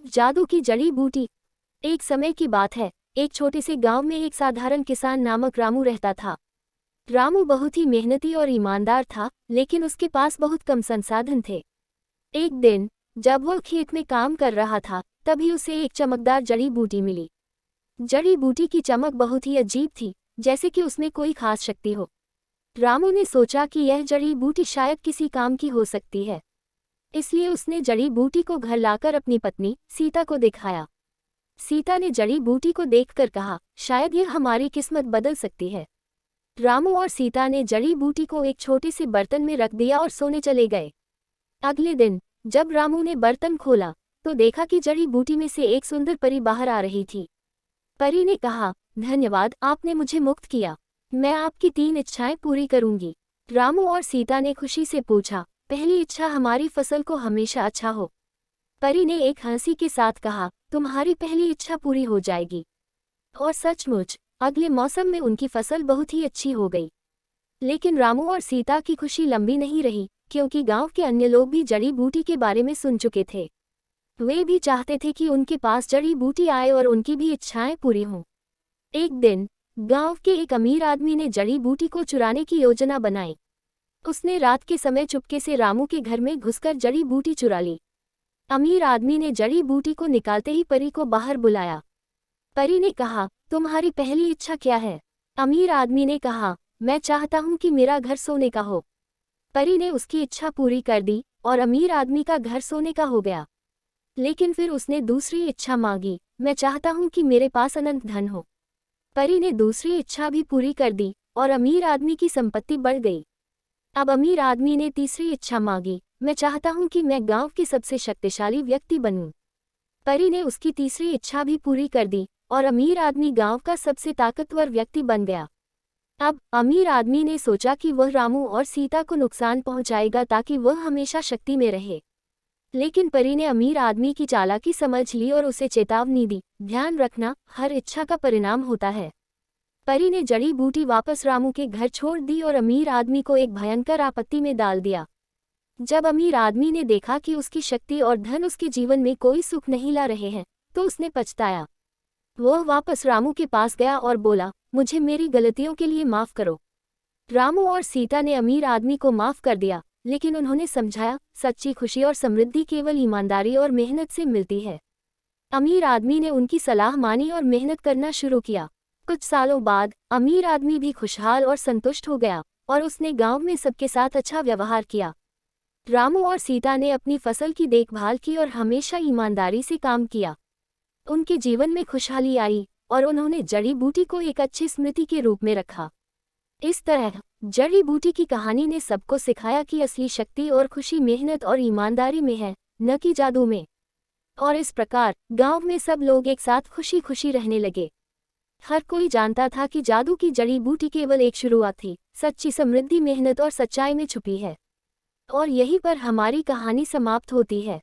जादू की जड़ी बूटी। एक समय की बात है, एक छोटे से गांव में एक साधारण किसान नामक रामू रहता था। रामू बहुत ही मेहनती और ईमानदार था, लेकिन उसके पास बहुत कम संसाधन थे। एक दिन जब वह खेत में काम कर रहा था, तभी उसे एक चमकदार जड़ी बूटी मिली। जड़ी बूटी की चमक बहुत ही अजीब थी, जैसे कि उसमें कोई खास शक्ति हो। रामू ने सोचा कि यह जड़ी बूटी शायद किसी काम की हो सकती है, इसलिए उसने जड़ी बूटी को घर लाकर अपनी पत्नी सीता को दिखाया। सीता ने जड़ी बूटी को देखकर कहा, शायद यह हमारी किस्मत बदल सकती है। रामू और सीता ने जड़ी बूटी को एक छोटे से बर्तन में रख दिया और सोने चले गए। अगले दिन जब रामू ने बर्तन खोला तो देखा कि जड़ी बूटी में से एक सुंदर परी बाहर आ रही थी। परी ने कहा, धन्यवाद, आपने मुझे मुक्त किया। मैं आपकी 3 इच्छाएं पूरी करूंगी। रामू और सीता ने खुशी से पूछा, पहली इच्छा हमारी फसल को हमेशा अच्छा हो। परी ने एक हंसी के साथ कहा, तुम्हारी पहली इच्छा पूरी हो जाएगी। और सचमुच अगले मौसम में उनकी फसल बहुत ही अच्छी हो गई। लेकिन रामू और सीता की खुशी लंबी नहीं रही, क्योंकि गांव के अन्य लोग भी जड़ी बूटी के बारे में सुन चुके थे। वे भी चाहते थे कि उनके पास जड़ी बूटी आए और उनकी भी इच्छाएं पूरी हों। एक दिन गांव के एक अमीर आदमी ने जड़ी बूटी को चुराने की योजना बनाई। उसने रात के समय चुपके से रामू के घर में घुसकर जड़ी बूटी चुरा ली। अमीर आदमी ने जड़ी बूटी को निकालते ही परी को बाहर बुलाया। परी ने कहा, तुम्हारी पहली इच्छा क्या है? अमीर आदमी ने कहा, मैं चाहता हूं कि मेरा घर सोने का हो। परी ने उसकी इच्छा पूरी कर दी और अमीर आदमी का घर सोने का हो गया। लेकिन फिर उसने दूसरी इच्छा मांगी, मैं चाहता हूं कि मेरे पास अनंत धन हो। परी ने दूसरी इच्छा भी पूरी कर दी और अमीर आदमी की संपत्ति बढ़ गई। अब अमीर आदमी ने तीसरी इच्छा मांगी, मैं चाहता हूं कि मैं गांव की सबसे शक्तिशाली व्यक्ति बनूं। परी ने उसकी तीसरी इच्छा भी पूरी कर दी और अमीर आदमी गांव का सबसे ताकतवर व्यक्ति बन गया। अब अमीर आदमी ने सोचा कि वह रामू और सीता को नुकसान पहुंचाएगा ताकि वह हमेशा शक्ति में रहे। लेकिन परी ने अमीर आदमी की चालाकी समझ ली और उसे चेतावनी दी, ध्यान रखना, हर इच्छा का परिणाम होता है। परी ने जड़ी बूटी वापस रामू के घर छोड़ दी और अमीर आदमी को एक भयंकर आपत्ति में डाल दिया। जब अमीर आदमी ने देखा कि उसकी शक्ति और धन उसके जीवन में कोई सुख नहीं ला रहे हैं, तो उसने पछताया। वह वापस रामू के पास गया और बोला, मुझे मेरी गलतियों के लिए माफ़ करो। रामू और सीता ने अमीर आदमी को माफ़ कर दिया, लेकिन उन्होंने समझाया, सच्ची खुशी और समृद्धि केवल ईमानदारी और मेहनत से मिलती है। अमीर आदमी ने उनकी सलाह मानी और मेहनत करना शुरू किया। कुछ सालों बाद अमीर आदमी भी खुशहाल और संतुष्ट हो गया और उसने गांव में सबके साथ अच्छा व्यवहार किया। रामू और सीता ने अपनी फसल की देखभाल की और हमेशा ईमानदारी से काम किया। उनके जीवन में खुशहाली आई और उन्होंने जड़ी बूटी को एक अच्छी स्मृति के रूप में रखा। इस तरह जड़ी बूटी की कहानी ने सबको सिखाया कि असली शक्ति और खुशी मेहनत और ईमानदारी में है, न कि जादू में। और इस प्रकार गांव में सब लोग एक साथ खुशी खुशी रहने लगे। हर कोई जानता था कि जादू की जड़ी बूटी केवल एक शुरुआत थी, सच्ची समृद्धि मेहनत और सच्चाई में छुपी है। और यहीं पर हमारी कहानी समाप्त होती है।